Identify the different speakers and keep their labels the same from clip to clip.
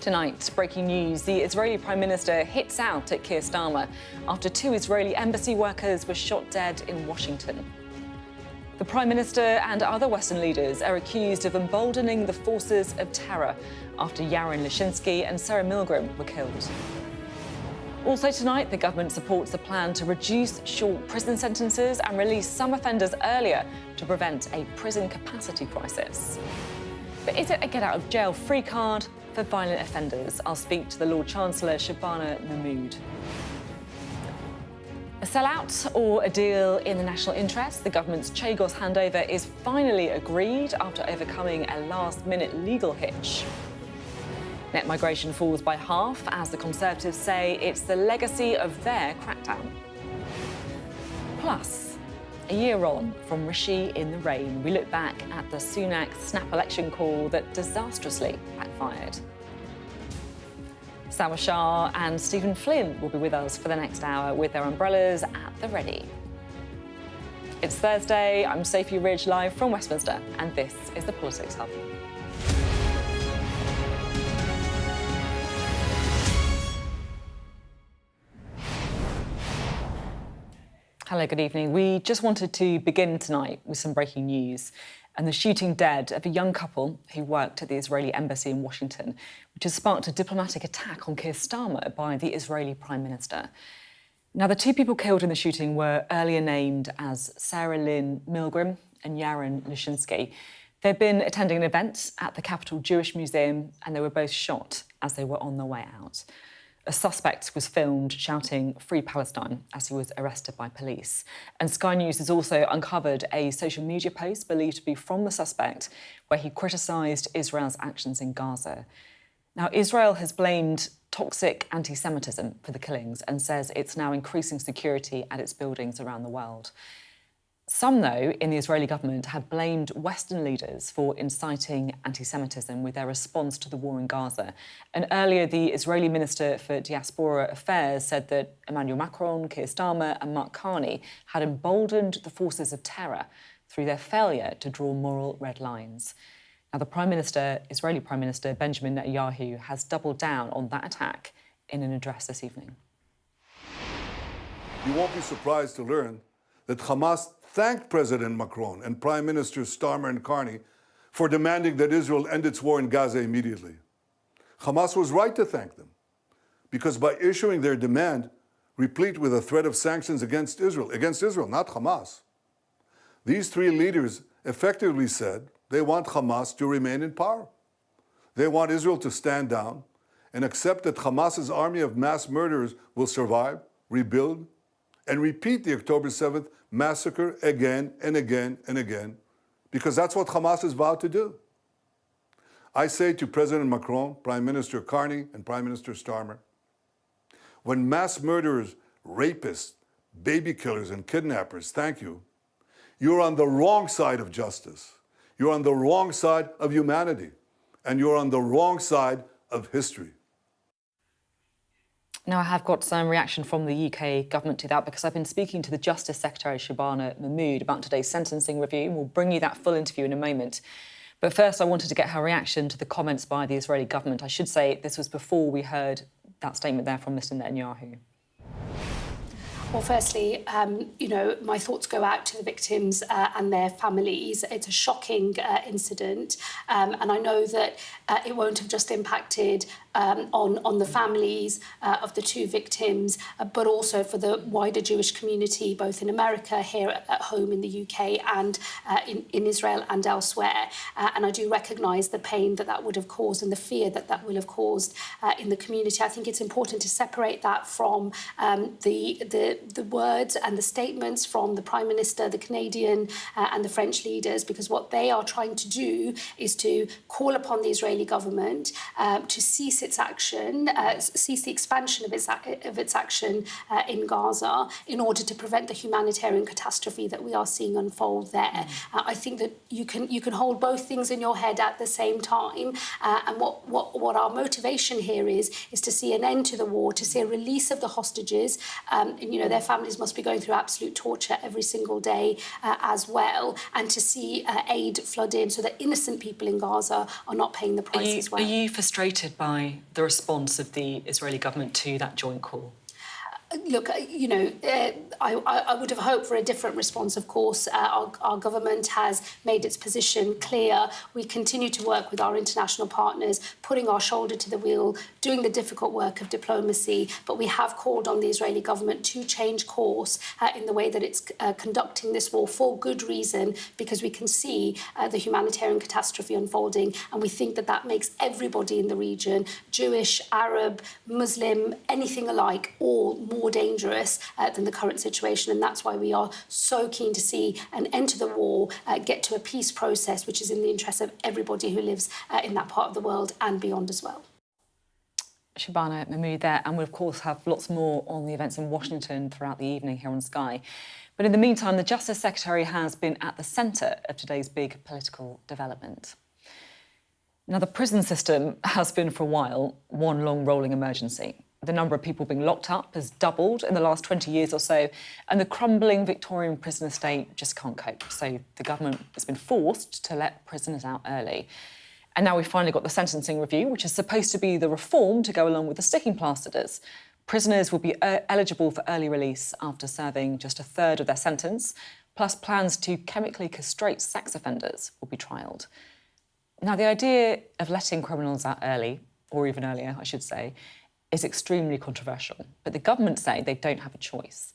Speaker 1: Tonight, breaking news, the Israeli Prime Minister hits out at Keir Starmer after 2 Israeli embassy workers were shot dead in Washington. The Prime Minister and other Western leaders are accused of emboldening the forces of terror after Yaron Lashinsky and Sarah Milgram were killed. Also tonight, the government supports a plan to reduce short prison sentences and release some offenders earlier to prevent a prison capacity crisis. But is it a get-out-of-jail-free card for violent offenders? I'll speak to the Lord Chancellor, Shabana Mahmood. A sellout or a deal in the national interest? The government's Chagos handover is finally agreed after overcoming a last-minute legal hitch. Net migration falls by half as the Conservatives say it's the legacy of their crackdown. Plus, a year on from Rishi in the rain, we look back at the Sunak snap election call that disastrously backfired. Sawa Shah and Stephen Flynn will be with us for the next hour with their umbrellas at the ready. It's Thursday, I'm Sophy Ridge live from Westminster, and this is the Politics Hub. Hello, good evening. We just wanted to begin tonight with some breaking news and the shooting dead of a young couple who worked at the Israeli embassy in Washington, which has sparked a diplomatic attack on Keir Starmer by the Israeli Prime Minister. Now, the 2 people killed in the shooting were earlier named as Sarah Lynn Milgram and Yaron Lashinsky. They'd been attending an event at the Capital Jewish Museum and they were both shot as they were on their way out. A suspect was filmed shouting "Free Palestine" as he was arrested by police. And Sky News has also uncovered a social media post believed to be from the suspect where he criticised Israel's actions in Gaza. Now, Israel has blamed toxic anti-Semitism for the killings and says it's now increasing security at its buildings around the world. Some, though, in the Israeli government have blamed Western leaders for inciting anti-Semitism with their response to the war in Gaza. And earlier, the Israeli Minister for Diaspora Affairs said that Emmanuel Macron, Keir Starmer and Mark Carney had emboldened the forces of terror through their failure to draw moral red lines. Now, the Israeli Prime Minister Benjamin Netanyahu has doubled down on that attack in an address this evening.
Speaker 2: You won't be surprised to learn that Hamas thanked President Macron and Prime Ministers Starmer and Carney for demanding that Israel end its war in Gaza immediately. Hamas was right to thank them, because by issuing their demand, replete with a threat of sanctions against Israel, not Hamas, these 3 leaders effectively said they want Hamas to remain in power. They want Israel to stand down and accept that Hamas's army of mass murderers will survive, rebuild, and repeat the October 7th massacre again and again and again, because that's what Hamas has vowed to do. I say to President Macron, Prime Minister Carney, and Prime Minister Starmer, when mass murderers, rapists, baby killers, and kidnappers thank you, you're on the wrong side of justice. You're on the wrong side of humanity, and you're on the wrong side of history.
Speaker 1: Now, I have got some reaction from the UK government to that because I've been speaking to the Justice Secretary, Shabana Mahmood, about today's sentencing review, and we'll bring you that full interview in a moment. But first, I wanted to get her reaction to the comments by the Israeli government. I should say this was before we heard that statement there from Mr Netanyahu.
Speaker 3: Well, firstly, my thoughts go out to the victims and their families. It's a shocking incident, and I know that it won't have just impacted on the families of the 2 victims, but also for the wider Jewish community, both in America, here at home in the UK, and in Israel and elsewhere. And I do recognise the pain that would have caused and the fear that will have caused in the community. I think it's important to separate that from the words and the statements from the Prime Minister, the Canadian and the French leaders, because what they are trying to do is to call upon the Israeli government to cease its action, cease the expansion of its action in Gaza in order to prevent the humanitarian catastrophe that we are seeing unfold there. I think that you can hold both things in your head at the same time, and what our motivation here is to see an end to the war, to see a release of the hostages. their families must be going through absolute torture every single day as well. And to see aid flood in so that innocent people in Gaza are not paying the price as well.
Speaker 1: Are you frustrated by the response of the Israeli government to that joint call?
Speaker 3: Look, you know, I would have hoped for a different response, of course. Our government has made its position clear. We continue to work with our international partners, putting our shoulder to the wheel, doing the difficult work of diplomacy. But we have called on the Israeli government to change course in the way that it's conducting this war for good reason, because we can see the humanitarian catastrophe unfolding. And we think that that makes everybody in the region, Jewish, Arab, Muslim, anything alike, all more dangerous than the current situation, and that's why we are so keen to see an end to the war, get to a peace process which is in the interest of everybody who lives in that part of the world and beyond as well.
Speaker 1: Shabana Mahmood there, and we'll of course have lots more on the events in Washington throughout the evening here on Sky. But in the meantime, the Justice Secretary has been at the centre of today's big political development. Now, the prison system has been for a while one long rolling emergency. The number of people being locked up has doubled in the last 20 years or so, and the crumbling Victorian prison estate just can't cope. So the government has been forced to let prisoners out early. And now we've finally got the sentencing review, which is supposed to be the reform to go along with the sticking plaster does. Prisoners will be eligible for early release after serving just a third of their sentence, plus plans to chemically castrate sex offenders will be trialled. Now, the idea of letting criminals out early, or even earlier, I should say, is extremely controversial, but the government say they don't have a choice.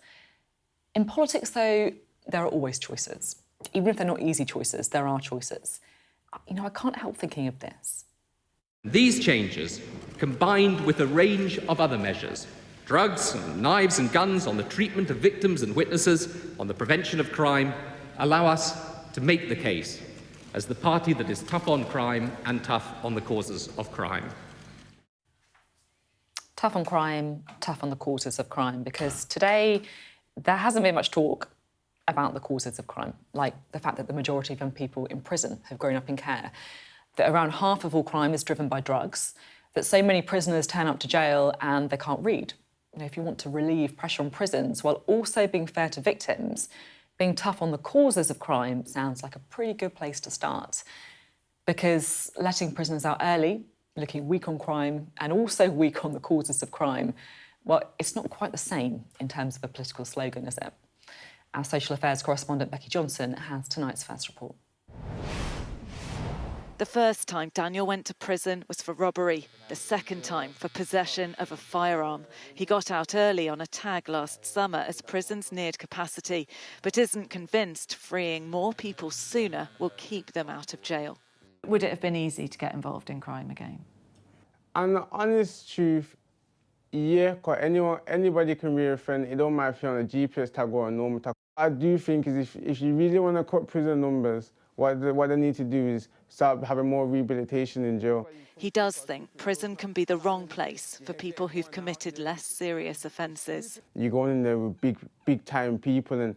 Speaker 1: In politics, though, there are always choices. Even if they're not easy choices, there are choices. You know, I can't help thinking of this.
Speaker 4: These changes, combined with a range of other measures, drugs and knives and guns, on the treatment of victims and witnesses, on the prevention of crime, allow us to make the case as the party that is tough on crime and tough on the causes of crime.
Speaker 1: Tough on crime, tough on the causes of crime, because today there hasn't been much talk about the causes of crime, like the fact that the majority of young people in prison have grown up in care, that around half of all crime is driven by drugs, that so many prisoners turn up to jail and they can't read. You know, if you want to relieve pressure on prisons while also being fair to victims, being tough on the causes of crime sounds like a pretty good place to start. Because letting prisoners out early, looking weak on crime and also weak on the causes of crime, well, it's not quite the same in terms of a political slogan, is it? Our social affairs correspondent Becky Johnson has tonight's first report.
Speaker 5: The first time Daniel went to prison was for robbery, the second time for possession of a firearm. He got out early on a tag last summer as prisons neared capacity, but isn't convinced freeing more people sooner will keep them out of jail.
Speaker 6: Would it have been easy to get involved in crime again?
Speaker 7: And the honest truth, yeah, because anybody can be a friend. It don't matter if you're on a GPS tag or a normal tag. I do think is if you really want to cut prison numbers, what they need to do is start having more rehabilitation in jail.
Speaker 5: He does think prison can be the wrong place for people who've committed less serious offences.
Speaker 7: You're going in there with big time people, and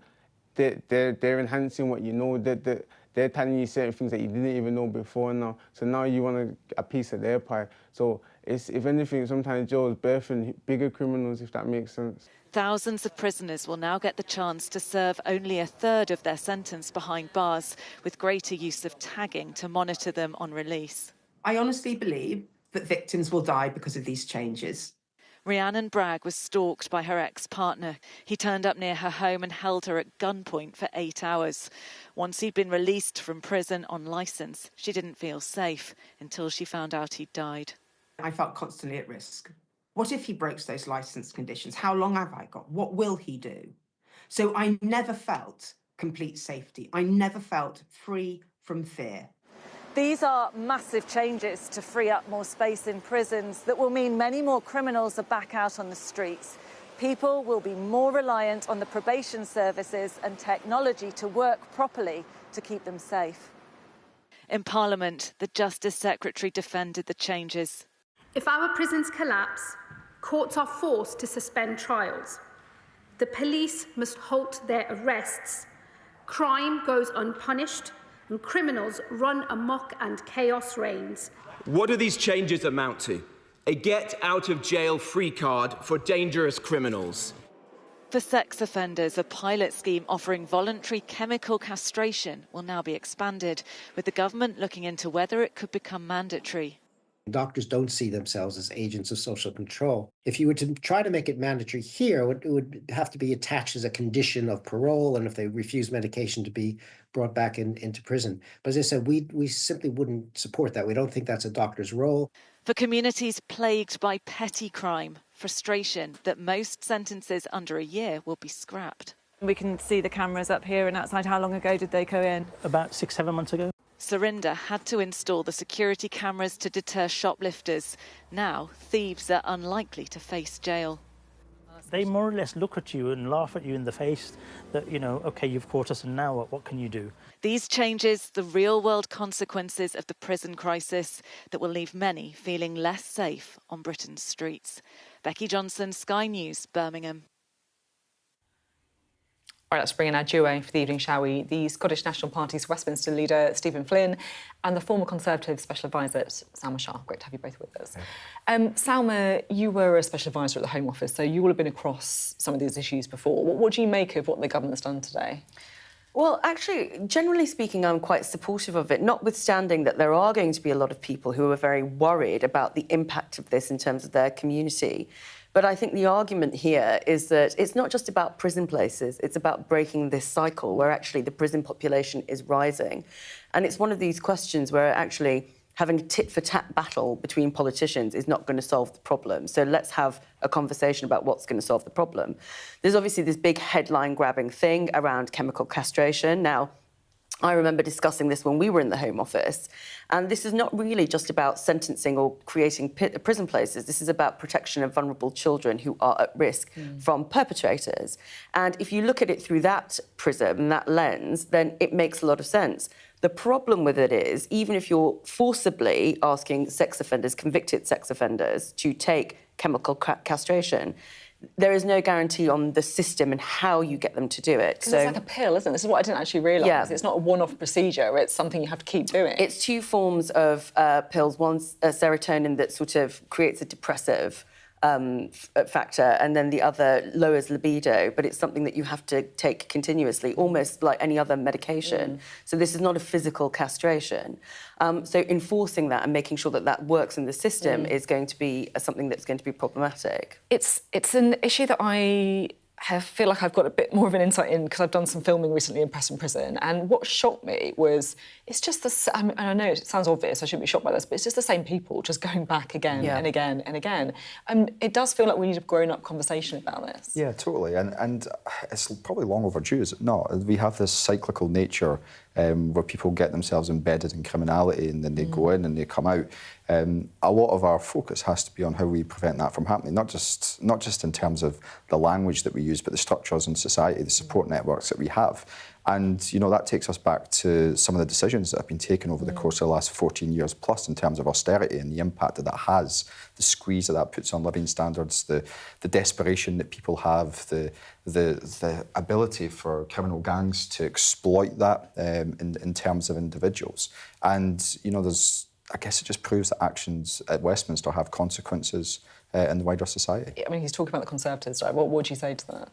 Speaker 7: they're enhancing what you know. They're telling you certain things that you didn't even know before now. So now you want a piece of their pie. So it's, if anything, sometimes jail is birthing bigger criminals, if that makes sense.
Speaker 5: Thousands of prisoners will now get the chance to serve only a third of their sentence behind bars, with greater use of tagging to monitor them on release.
Speaker 8: I honestly believe that victims will die because of these changes.
Speaker 5: Rhiannon Bragg was stalked by her ex-partner. He turned up near her home and held her at gunpoint for 8 hours. Once he'd been released from prison on licence, she didn't feel safe until she found out he'd died.
Speaker 8: I felt constantly at risk. What if he breaks those licence conditions? How long have I got? What will he do? So I never felt complete safety. I never felt free from fear.
Speaker 5: These are massive changes to free up more space in prisons that will mean many more criminals are back out on the streets. People will be more reliant on the probation services and technology to work properly to keep them safe. In Parliament, the Justice Secretary defended the changes.
Speaker 3: If our prisons collapse, courts are forced to suspend trials. The police must halt their arrests. Crime goes unpunished and criminals run amok and chaos reigns.
Speaker 9: What do these changes amount to? A get-out-of-jail-free card for dangerous criminals.
Speaker 5: For sex offenders, a pilot scheme offering voluntary chemical castration will now be expanded, with the government looking into whether it could become mandatory.
Speaker 9: Doctors don't see themselves as agents of social control. If you were to try to make it mandatory here, it would have to be attached as a condition of parole, and if they refuse medication, to be brought back into prison. But as I said, we simply wouldn't support that. We don't think that's a doctor's role.
Speaker 5: For communities plagued by petty crime, frustration that most sentences under a year will be scrapped.
Speaker 6: We can see the cameras up here and outside. How long ago did they go in?
Speaker 10: About 6-7 months ago.
Speaker 5: Surinder had to install the security cameras to deter shoplifters. Now, thieves are unlikely to face jail.
Speaker 10: They more or less look at you and laugh at you in the face that, you know, OK, you've caught us and now what can you do?
Speaker 5: These changes, the real-world consequences of the prison crisis that will leave many feeling less safe on Britain's streets. Becky Johnson, Sky News, Birmingham.
Speaker 1: All right, let's bring in our duo for the evening, shall we? The Scottish National Party's Westminster leader, Stephen Flynn, and the former Conservative Special Advisor, Salma Shah. Great to have you both with us. Salma, you were a Special Advisor at the Home Office, so you will have been across some of these issues before. What do you make of what the government's done today?
Speaker 11: Well, actually, generally speaking, I'm quite supportive of it, notwithstanding that there are going to be a lot of people who are very worried about the impact of this in terms of their community. But I think the argument here is that it's not just about prison places, it's about breaking this cycle where actually the prison population is rising. And it's one of these questions where actually having a tit-for-tat battle between politicians is not going to solve the problem. So let's have a conversation about what's going to solve the problem. There's obviously this big headline-grabbing thing around chemical castration. Now, I remember discussing this when we were in the Home Office, and this is not really just about sentencing or creating prison places. This is about protection of vulnerable children who are at risk from perpetrators. And if you look at it through that prism, that lens, then it makes a lot of sense. The problem with it is, even if you're forcibly asking sex offenders, convicted sex offenders, to take chemical castration, there is no guarantee on the system and how you get them to do it.
Speaker 1: So it's like a pill, isn't it? This is what I didn't actually realise. Yeah. It's not a one-off procedure. It's something you have to keep doing.
Speaker 11: It's two forms of pills. One's serotonin that sort of creates a depressive factor, and then the other lowers libido, but it's something that you have to take continuously, almost like any other medication. So this is not a physical castration. So enforcing that and making sure that that works in the system is going to be something that's going to be problematic.
Speaker 1: It's an issue that I feel like I've got a bit more of an insight in because I've done some filming recently in Preston Prison, and what shocked me was it's just and I know it sounds obvious, I shouldn't be shocked by this, but it's just the same people just going back again and again and again. It does feel like we need a grown-up conversation about this.
Speaker 12: Yeah, totally, and it's probably long overdue, is it not? We have this cyclical nature where people get themselves embedded in criminality and then they go in and they come out. A lot of our focus has to be on how we prevent that from happening, not just in terms of the language that we use, but the structures in society, the support networks that we have. And, you know, that takes us back to some of the decisions that have been taken over the course of the last 14 years plus in terms of austerity and the impact that that has, the squeeze that puts on living standards, the desperation that people have, the ability for criminal gangs to exploit that in terms of individuals. And, you know, I guess it just proves that actions at Westminster have consequences in the wider society.
Speaker 1: I mean, he's talking about the Conservatives, right? What would you say to that?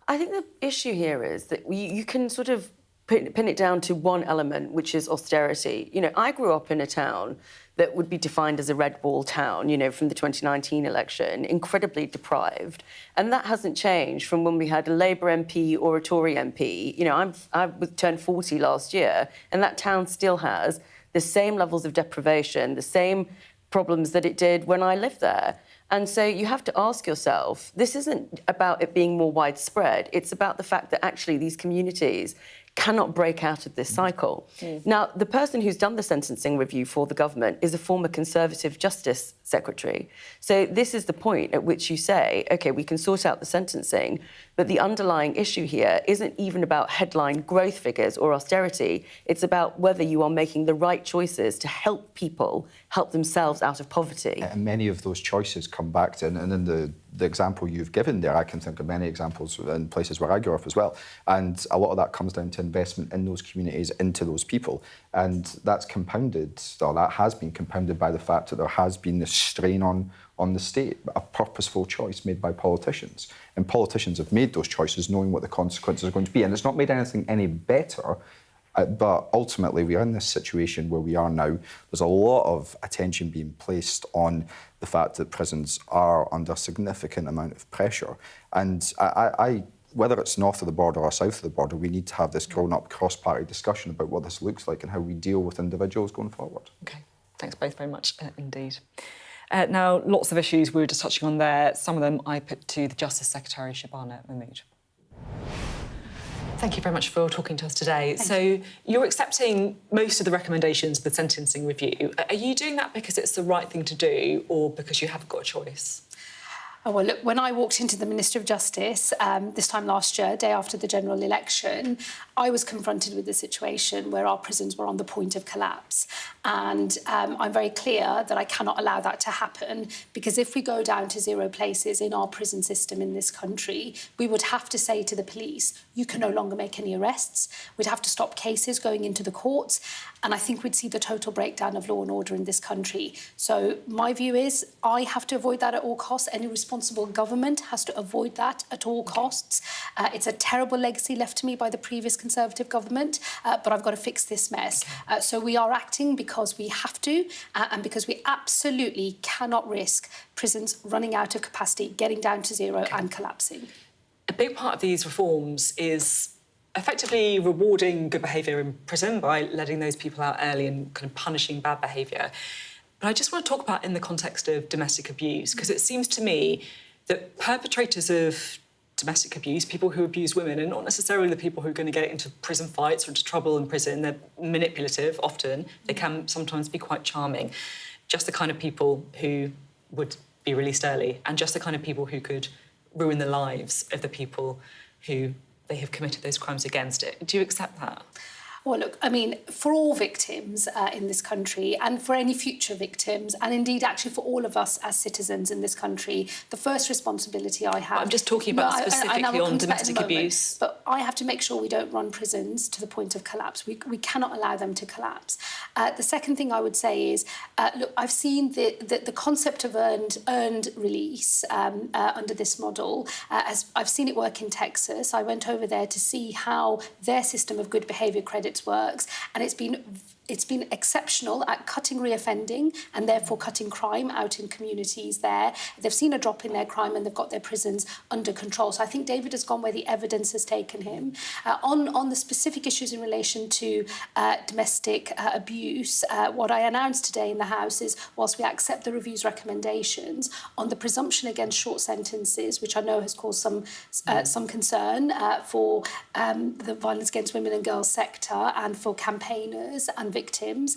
Speaker 11: I think the issue here is that you can sort of pin it down to one element, which is austerity. You know, I grew up in a town that would be defined as a red wall town, you know, from the 2019 election, incredibly deprived. And that hasn't changed from when we had a Labour MP or a Tory MP. You know, I turned 40 last year, and that town still has the same levels of deprivation, the same problems that it did when I lived there. And so you have to ask yourself, this isn't about it being more widespread, it's about the fact that actually these communities cannot break out of this cycle. Now, the person who's done the sentencing review for the government is a former Conservative Justice Secretary. So this is the point at which you say, OK, we can sort out the sentencing, but the underlying issue here isn't even about headline growth figures or austerity. It's about whether you are making the right choices to help people help themselves out of poverty.
Speaker 12: And many of those choices come back to, and in the example you've given there, I can think of many examples in places where I grew up as well. And a lot of that comes down to investment in those communities, into those people. And that's compounded, or that has been compounded by the fact that there has been this strain on the state, a purposeful choice made by politicians. And politicians have made those choices knowing what the consequences are going to be. And it's not made anything any better. But ultimately, we are in this situation where we are now. There's a lot of attention being placed on the fact that prisons are under a significant amount of pressure. And whether it's north of the border or south of the border, we need to have this grown-up cross-party discussion about what this looks like and how we deal with individuals going forward.
Speaker 1: OK, thanks both very much indeed. Now, lots of issues we were just touching on there. Some of them I put to the Justice Secretary, Shabana Mahmood. Thank you very much for talking to us today. So you're accepting most of the recommendations of the sentencing review. Are you doing that because it's the right thing to do or because you haven't got a choice?
Speaker 3: Oh, well, look, when I walked into the Minister of Justice this time last year, day after the general election, I was confronted with a situation where our prisons were on the point of collapse. And I'm very clear that I cannot allow that to happen, because if we go down to 0 places in our prison system in this country, we would have to say to the police, you can no longer make any arrests. We'd have to stop cases going into the courts. And I think we'd see the total breakdown of law and order in this country. So my view is I have to avoid that at all costs. Any responsible government has to avoid that at all costs. It's a terrible legacy left to me by the previous Conservative government, but I've got to fix this mess. So we are acting because we have to, and because we absolutely cannot risk prisons running out of capacity, getting down to 0 and collapsing.
Speaker 1: A big part of these reforms is effectively rewarding good behaviour in prison by letting those people out early and kind of punishing bad behaviour. But I just want to talk about in the context of domestic abuse, because it seems to me that perpetrators of domestic abuse, people who abuse women, are not necessarily the people who are going to get into prison fights or into trouble in prison. They're manipulative often. They can sometimes be quite charming. Just the kind of people who would be released early, and just the kind of people who could ruin the lives of the people who they have committed those crimes against. Do you accept that?
Speaker 3: Well, look, I mean, for all victims in this country, and for any future victims, and indeed actually for all of us as citizens in this country, the first responsibility I have...
Speaker 1: I'm just talking about specifically on domestic abuse.
Speaker 3: But I have to make sure we don't run prisons to the point of collapse. We cannot allow them to collapse. The second thing I would say is, look, I've seen the concept of earned release under this model. As I've seen it work in Texas. I went over there to see how their system of good behaviour credits works, and it's been exceptional at cutting reoffending and therefore cutting crime out in communities there. They've seen a drop in their crime and they've got their prisons under control. So I think David has gone where the evidence has taken him. On the specific issues in relation to domestic abuse, what I announced today in the House is, whilst we accept the review's recommendations on the presumption against short sentences, which I know has caused some concern for the violence against women and girls sector and for campaigners and victims,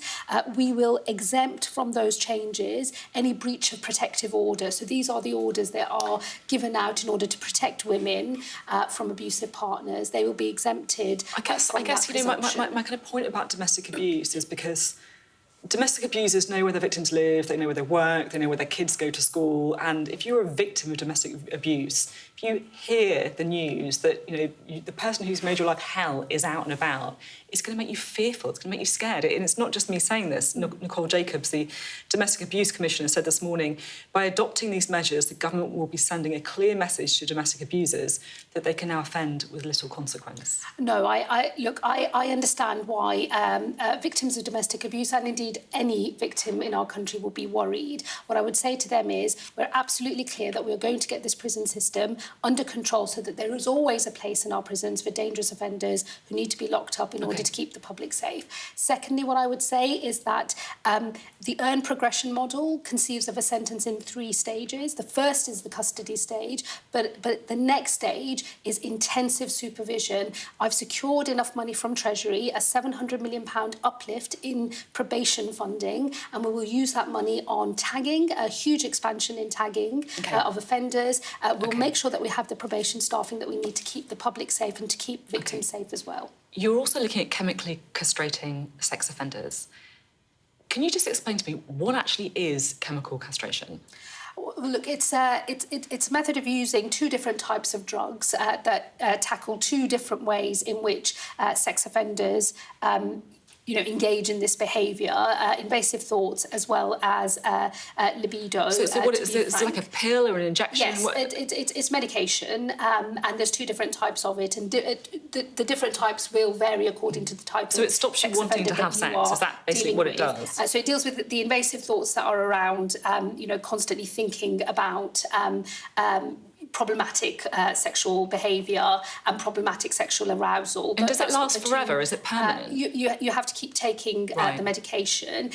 Speaker 3: we will exempt from those changes any breach of protective order. So these are the orders that are given out in order to protect women from abusive partners. They will be exempted.
Speaker 1: I guess you know, my kind of point about domestic abuse is because domestic abusers know where their victims live, they know where they work, they know where their kids go to school, and if you're a victim of domestic abuse, if you hear the news that the person who's made your life hell is out and about, it's going to make you fearful, it's going to make you scared. And it's not just me saying this. Nicole Jacobs, the Domestic Abuse Commissioner, said this morning, by adopting these measures, the government will be sending a clear message to domestic abusers that they can now offend with little consequence.
Speaker 3: No, I understand why victims of domestic abuse, and indeed any victim in our country, will be worried. What I would say to them is we're absolutely clear that we're going to get this prison system under control so that there is always a place in our prisons for dangerous offenders who need to be locked up in order to keep the public safe. Secondly, what I would say is that the earned progression model conceives of a sentence in 3 stages. The first is the custody stage, but the next stage is intensive supervision. I've secured enough money from Treasury, a £700 million uplift in probation funding, and we will use that money on tagging, a huge expansion in tagging of offenders. We'll make sure that we have the probation staffing that we need to keep the public safe and to keep victims safe as well.
Speaker 1: You're also looking at chemically castrating sex offenders. Can you just explain to me what actually is chemical castration?
Speaker 3: Look, it's a method of using two different types of drugs that tackle two different ways in which sex offenders engage in this behaviour, invasive thoughts as well as libido.
Speaker 1: So what is it? It's like a pill or an injection?
Speaker 3: Yes, it's medication, and there's two different types of it, and the different types will vary according to the type.
Speaker 1: So it stops you wanting to have sex. Is that basically what it does?
Speaker 3: So it deals with the invasive thoughts that are around, constantly thinking about. Problematic sexual behaviour and problematic sexual arousal.
Speaker 1: And does it last forever? Is it permanent?
Speaker 3: You have to keep taking the medication.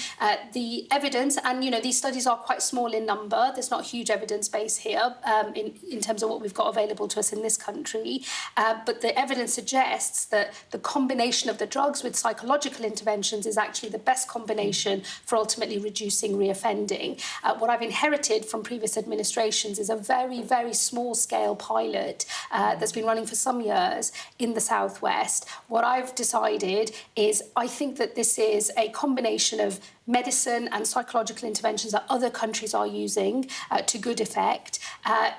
Speaker 3: The evidence, and these studies are quite small in number. There's not a huge evidence base here in terms of what we've got available to us in this country. But the evidence suggests that the combination of the drugs with psychological interventions is actually the best combination for ultimately reducing reoffending. What I've inherited from previous administrations is a very, very small-scale pilot that's been running for some years in the southwest. What I've decided is I think that this is a combination of medicine and psychological interventions that other countries are using to good effect.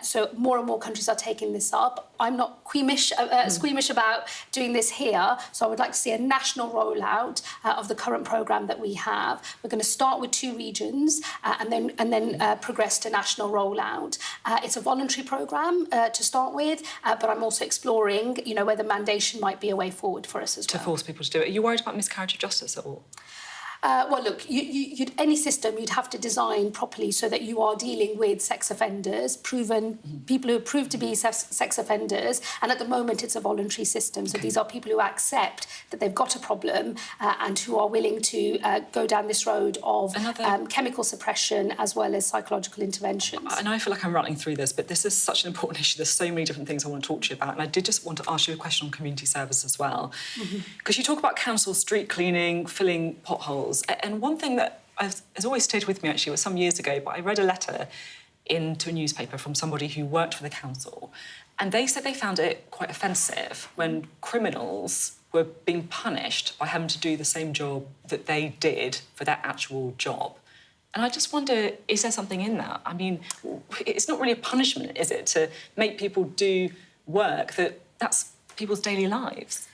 Speaker 3: So more and more countries are taking this up. I'm not squeamish about doing this here, so I would like to see a national rollout of the current programme that we have. We're going to start with 2 regions and then progress to national rollout. It's a voluntary programme to start with, but I'm also exploring, whether mandation might be a way forward for us as well.
Speaker 1: To force people to do it. Are you worried about miscarriage of justice at all?
Speaker 3: Well, look, any system you'd have to design properly so that you are dealing with sex offenders, people who are proved to be sex offenders, and at the moment it's a voluntary system. So these are people who accept that they've got a problem and who are willing to go down this road of chemical suppression as well as psychological interventions.
Speaker 1: I know I feel like I'm rattling through this, but this is such an important issue. There's so many different things I want to talk to you about, and I did just want to ask you a question on community service as well. Because you talk about council street cleaning, filling potholes. And one thing that has always stayed with me, actually, was some years ago, but I read a letter into a newspaper from somebody who worked for the council, and they said they found it quite offensive when criminals were being punished by having to do the same job that they did for their actual job. And I just wonder, is there something in that? I mean, it's not really a punishment, is it, to make people do work that's people's daily lives?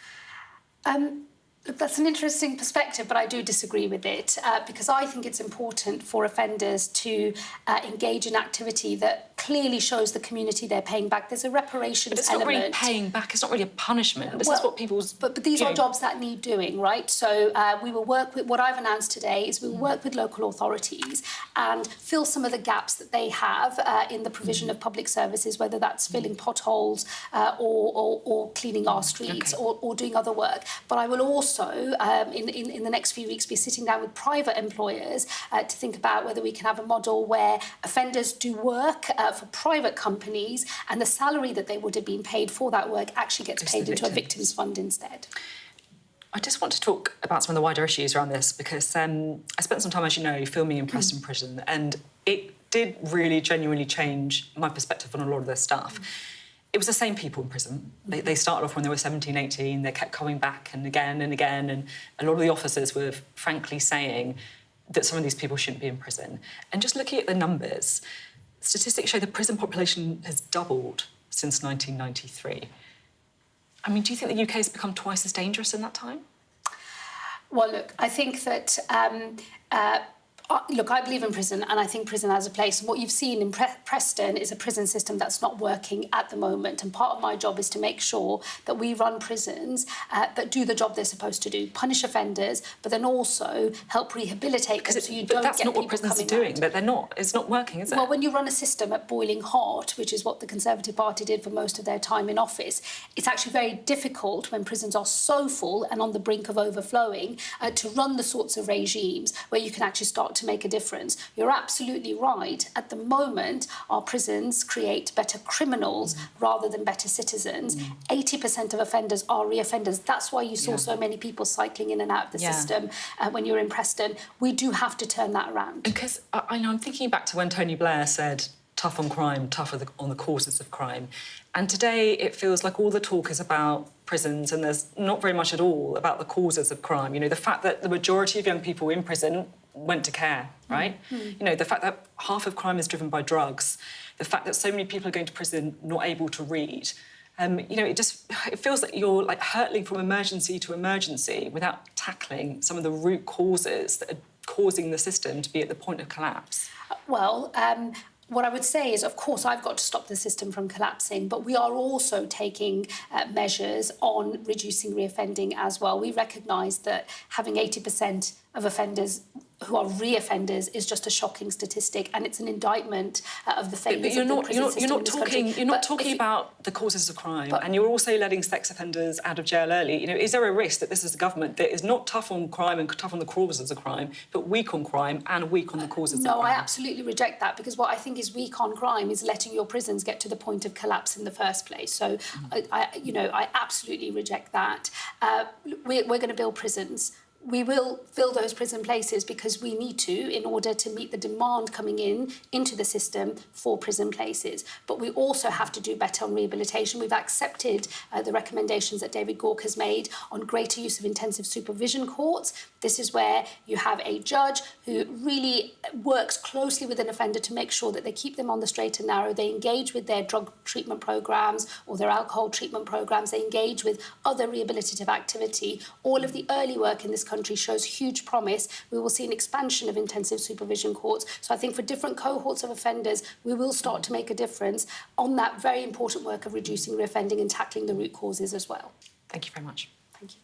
Speaker 3: That's an interesting perspective, but I do disagree with it because I think it's important for offenders to engage in activity that clearly shows the community they're paying back. There's a reparations
Speaker 1: But it's
Speaker 3: element.
Speaker 1: not really paying back. It's not really a punishment. This is what people's...
Speaker 3: But these are jobs that need doing, right? So we will work with... What I've announced today is we'll work with local authorities and fill some of the gaps that they have in the provision of public services, whether that's filling potholes or cleaning our streets or doing other work. But I will also, in the next few weeks, be sitting down with private employers to think about whether we can have a model where offenders do work for private companies and the salary that they would have been paid for that work actually gets paid into a victims fund instead.
Speaker 1: I just want to talk about some of the wider issues around this because I spent some time, as you know, filming in Preston Prison, and it did really genuinely change my perspective on a lot of this stuff. It was the same people in prison. They started off when they were 17, 18, they kept coming back and again, and a lot of the officers were frankly saying that some of these people shouldn't be in prison. And just looking at the numbers, statistics show the prison population has doubled since 1993. I mean, do you think the UK has become twice as dangerous in that time?
Speaker 3: Well, look, I think that... Look, I believe in prison, and I think prison has a place. And what you've seen in Preston is a prison system that's not working at the moment. And part of my job is to make sure that we run prisons that do the job they're supposed to do, punish offenders, but then also help rehabilitate them so you don't get people coming out. But that's not what prisons are doing.
Speaker 1: They're not. It's not working, is it?
Speaker 3: Well, when you run a system at boiling hot, which is what the Conservative Party did for most of their time in office, it's actually very difficult when prisons are so full and on the brink of overflowing to run the sorts of regimes where you can actually start to make a difference. You're absolutely right. At the moment, our prisons create better criminals rather than better citizens. 80% of offenders are reoffenders. That's why you saw so many people cycling in and out of the system when you were in Preston. We do have to turn that around.
Speaker 1: Because I know I'm thinking back to when Tony Blair said, tough on crime, tough on the causes of crime. And today it feels like all the talk is about prisons and there's not very much at all about the causes of crime. You know, the fact that the majority of young people in prison went to care, right? You know, the fact that half of crime is driven by drugs, the fact that so many people are going to prison not able to read. You know, it feels like you're like hurtling from emergency to emergency without tackling some of the root causes that are causing the system to be at the point of collapse.
Speaker 3: Well, what I would say is, of course, I've got to stop the system from collapsing, but we are also taking measures on reducing reoffending as well. We recognise that having 80% of offenders who are re-offenders is just a shocking statistic, and it's an indictment of the failures of the prison system in this country.
Speaker 1: You're not talking about the causes of crime, and you're also letting sex offenders out of jail early. You know, is there a risk that this is a government that is not tough on crime and tough on the causes of crime, but weak on crime and weak on the causes of crime?
Speaker 3: No, I absolutely reject that, because what I think is weak on crime is letting your prisons get to the point of collapse in the first place. So, I absolutely reject that. We're going to build prisons. We will fill those prison places because we need to in order to meet the demand coming into the system for prison places. But we also have to do better on rehabilitation. We've accepted the recommendations that David Gauke has made on greater use of intensive supervision courts. This is where you have a judge who really works closely with an offender to make sure that they keep them on the straight and narrow. They engage with their drug treatment programs or their alcohol treatment programs. They engage with other rehabilitative activity. All of the early work in this country shows huge promise. We will see an expansion of intensive supervision courts. So I think for different cohorts of offenders, we will start to make a difference on that very important work of reducing reoffending and tackling the root causes as well.
Speaker 1: Thank you very much.
Speaker 3: Thank you.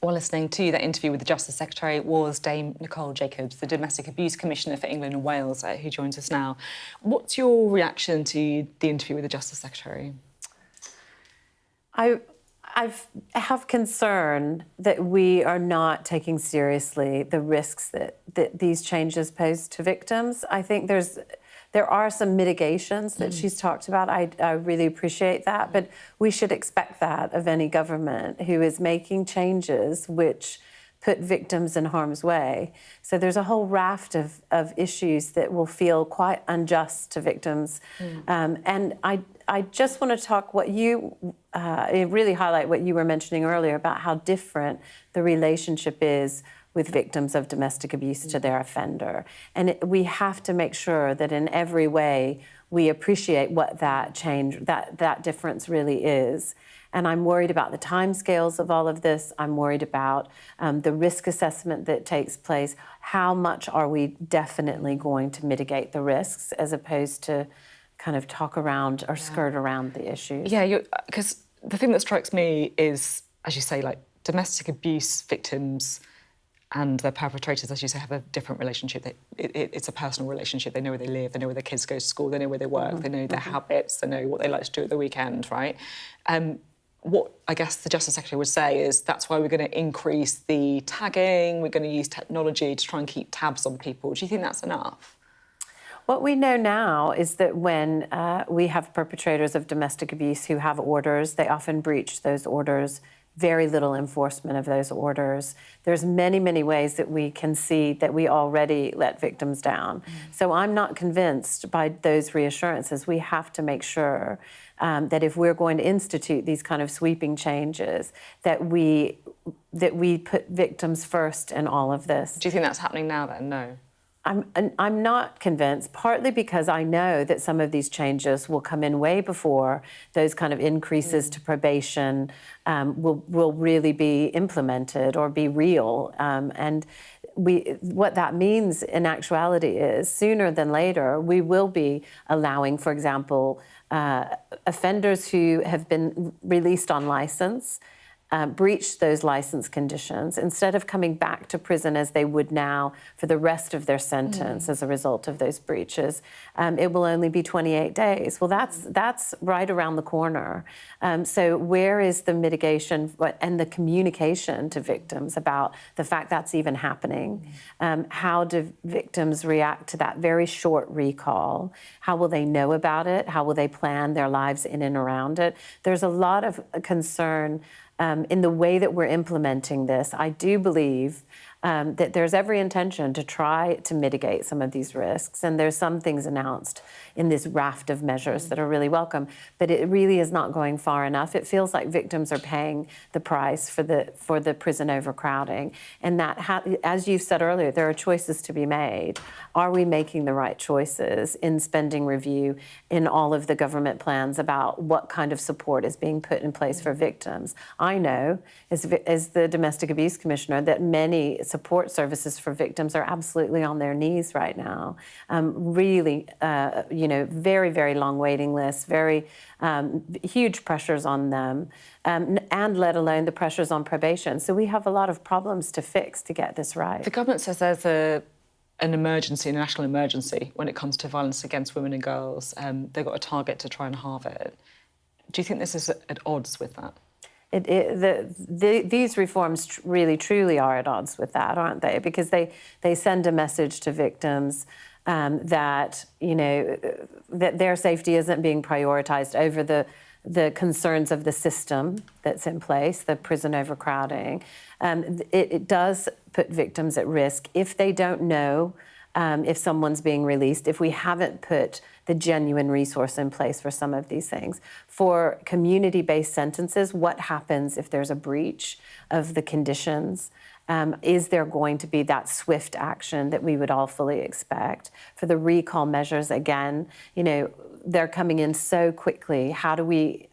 Speaker 1: While listening to that interview with the Justice Secretary was Dame Nicole Jacobs, the Domestic Abuse Commissioner for England and Wales, who joins us now. What's your reaction to the interview with the Justice Secretary?
Speaker 13: I have concern that we are not taking seriously the risks that these changes pose to victims. I think there are some mitigations that she's talked about. I really appreciate that, but we should expect that of any government who is making changes which put victims in harm's way. So there's a whole raft of issues that will feel quite unjust to victims. And I just want to talk really highlight what you were mentioning earlier about how different the relationship is with victims of domestic abuse to their offender. And we have to make sure that in every way we appreciate what that change, that difference really is. And I'm worried about the timescales of all of this. I'm worried about the risk assessment that takes place. How much are we definitely going to mitigate the risks as opposed to kind of talk around or skirt around the issues?
Speaker 1: Yeah, because the thing that strikes me is, as you say, like domestic abuse victims and their perpetrators, as you say, have a different relationship. It's a personal relationship. They know where they live, they know where their kids go to school, they know where they work, they know their habits, they know what they like to do at the weekend, right? What I guess the Justice Secretary would say is that's why we're going to increase the tagging, we're going to use technology to try and keep tabs on people. Do you think that's enough?
Speaker 13: What we know now is that when we have perpetrators of domestic abuse who have orders, they often breach those orders. Very little enforcement of those orders. There's many, many ways that we can see that we already let victims down. So I'm not convinced by those reassurances. We have to make sure that if we're going to institute these kind of sweeping changes, that we put victims first in all of this.
Speaker 1: Do you think that's happening now then? No.
Speaker 13: I'm not convinced, partly because I know that some of these changes will come in way before those kind of increases to probation will really be implemented or be real. And what that means in actuality is sooner than later, we will be allowing, for example, offenders who have been released on license, breached those license conditions, instead of coming back to prison as they would now for the rest of their sentence as a result of those breaches, it will only be 28 days. Well, that's right around the corner. So where is the mitigation and the communication to victims about the fact that's even happening? How do victims react to that very short recall? How will they know about it? How will they plan their lives in and around it? There's a lot of concern in the way that we're implementing this. I do believe that there's every intention to try to mitigate some of these risks. And there's some things announced in this raft of measures that are really welcome, but it really is not going far enough. It feels like victims are paying the price for the prison overcrowding. And that, as you said earlier, there are choices to be made. Are we making the right choices in spending review, in all of the government plans about what kind of support is being put in place for victims? I know, as the Domestic Abuse Commissioner, that many support services for victims are absolutely on their knees right now. Really, very, very long waiting lists, very huge pressures on them, and let alone the pressures on probation. So we have a lot of problems to fix to get this right.
Speaker 1: The government says there's an emergency, a national emergency, when it comes to violence against women and girls. They've got a target to try and halve it. Do you think this is at odds with that?
Speaker 13: These reforms really, truly are at odds with that, aren't they? Because they send a message to victims that, that their safety isn't being prioritised over the concerns of the system that's in place, the prison overcrowding. It does put victims at risk if they don't know if someone's being released, if we haven't put the genuine resource in place for some of these things. For community-based sentences, what happens if there's a breach of the conditions? Is there going to be that swift action that we would all fully expect? For the recall measures, again, they're coming in so quickly. How do we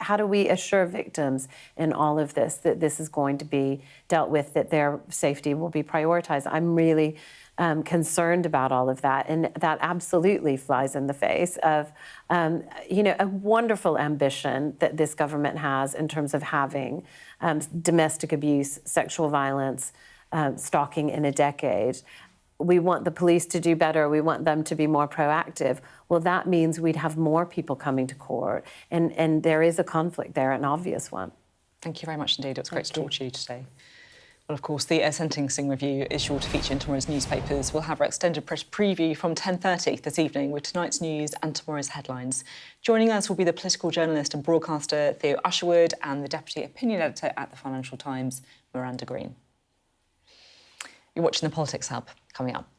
Speaker 13: assure victims in all of this that this is going to be dealt with, that their safety will be prioritized? I'm really concerned about all of that, and that absolutely flies in the face of, a wonderful ambition that this government has in terms of having domestic abuse, sexual violence, stalking in a decade. We want the police to do better. We want them to be more proactive. Well, that means we'd have more people coming to court, and there is a conflict there, an obvious one.
Speaker 1: Thank you very much indeed. It was great to talk to you today. Well, of course, the sentencing review is sure to feature in tomorrow's newspapers. We'll have our extended press preview from 10:30 this evening with tonight's news and tomorrow's headlines. Joining us will be the political journalist and broadcaster Theo Usherwood and the deputy opinion editor at the Financial Times, Miranda Green. You're watching the Politics Hub. Coming up,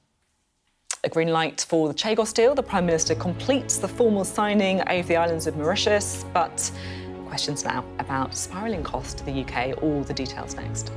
Speaker 1: a green light for the Chagos deal. The Prime Minister completes the formal signing over the islands of Mauritius, but questions now about spiralling costs to the UK. All the details next.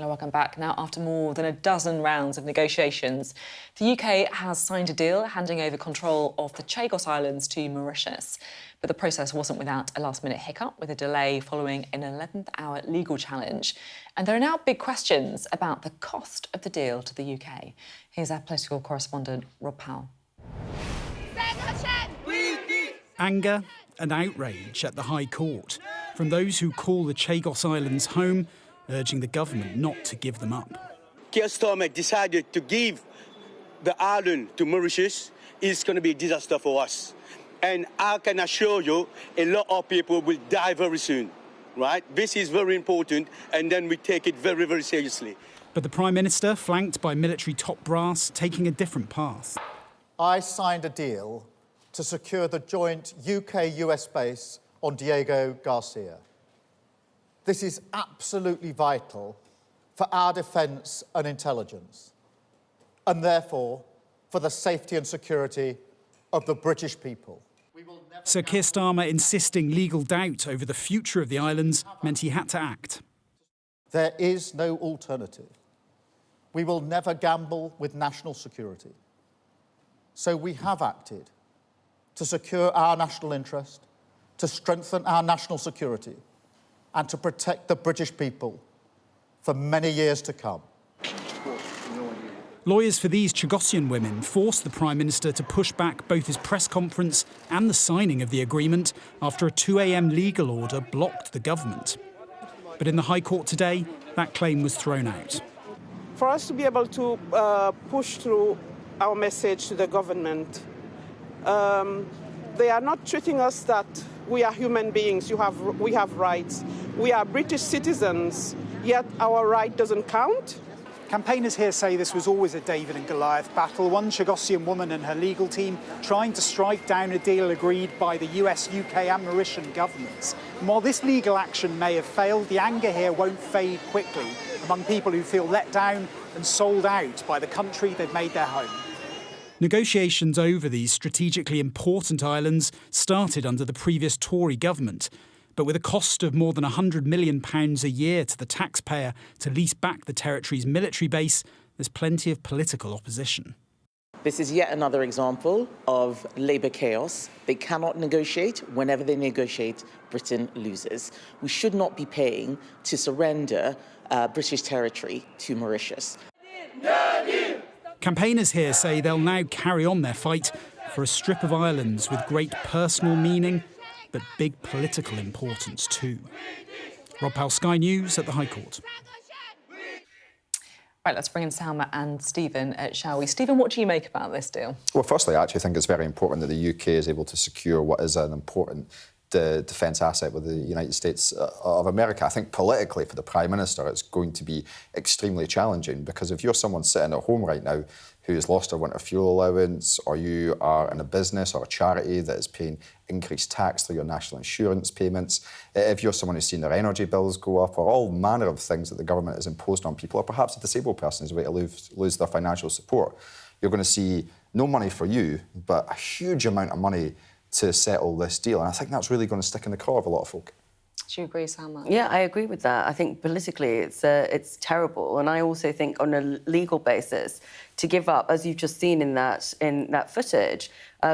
Speaker 1: Hello, welcome back. Now, after more than a dozen rounds of negotiations, the UK has signed a deal handing over control of the Chagos Islands to Mauritius. But the process wasn't without a last-minute hiccup, with a delay following an 11th-hour legal challenge. And there are now big questions about the cost of the deal to the UK. Here's our political correspondent, Rob Powell.
Speaker 14: Anger and outrage at the High Court from those who call the Chagos Islands home, urging the government not to give them up.
Speaker 15: Starmer decided to give the island to Mauritius. It's going to be a disaster for us. And I can assure you, a lot of people will die very soon, right? This is very important, and then we take it very, very seriously.
Speaker 14: But the Prime Minister, flanked by military top brass, taking a different path.
Speaker 16: I signed a deal to secure the joint UK-US base on Diego Garcia. This is absolutely vital for our defence and intelligence, and therefore for the safety and security of the British people.
Speaker 14: Sir Keir Starmer insisting legal doubt over the future of the islands meant he had to act.
Speaker 16: There is no alternative. We will never gamble with national security. So we have acted to secure our national interest, to strengthen our national security, and to protect the British people for many years to come.
Speaker 14: Lawyers for these Chagosian women forced the Prime Minister to push back both his press conference and the signing of the agreement after a 2 a.m. legal order blocked the government. But in the High Court today, that claim was thrown out.
Speaker 17: For us to be able to push through our message to the government, they are not treating us that we are human beings, we have rights. We are British citizens, yet our right doesn't count.
Speaker 18: Campaigners here say this was always a David and Goliath battle, one Chagosian woman and her legal team trying to strike down a deal agreed by the US, UK and Mauritian governments. And while this legal action may have failed, the anger here won't fade quickly among people who feel let down and sold out by the country they've made their home.
Speaker 14: Negotiations over these strategically important islands started under the previous Tory government. But with a cost of more than £100 million a year to the taxpayer to lease back the territory's military base, there's plenty of political opposition.
Speaker 19: This is yet another example of Labour chaos. They cannot negotiate. Whenever they negotiate, Britain loses. We should not be paying to surrender British territory to Mauritius.
Speaker 14: Campaigners here say they'll now carry on their fight for a strip of islands with great personal meaning, but big political importance too. Rob Powell, Sky News at the High Court.
Speaker 1: Right, let's bring in Salma and Stephen, shall we? Stephen, what do you make about this deal?
Speaker 12: Well, firstly, I actually think it's very important that the UK is able to secure what is an important defence asset with the United States of America. I think politically for the Prime Minister it's going to be extremely challenging, because if you're someone sitting at home right now who has lost their winter fuel allowance, or you are in a business or a charity that is paying increased tax through your national insurance payments, if you're someone who's seen their energy bills go up, or all manner of things that the government has imposed on people, or perhaps a disabled person is a way to lose their financial support, you're going to see no money for you, but a huge amount of money to settle this deal. And I think that's really going to stick in the craw of a lot of folk.
Speaker 1: Do you agree, Salma?
Speaker 11: Yeah, I agree with that. I think politically it's terrible. And I also think on a legal basis, to give up, as you've just seen in that footage,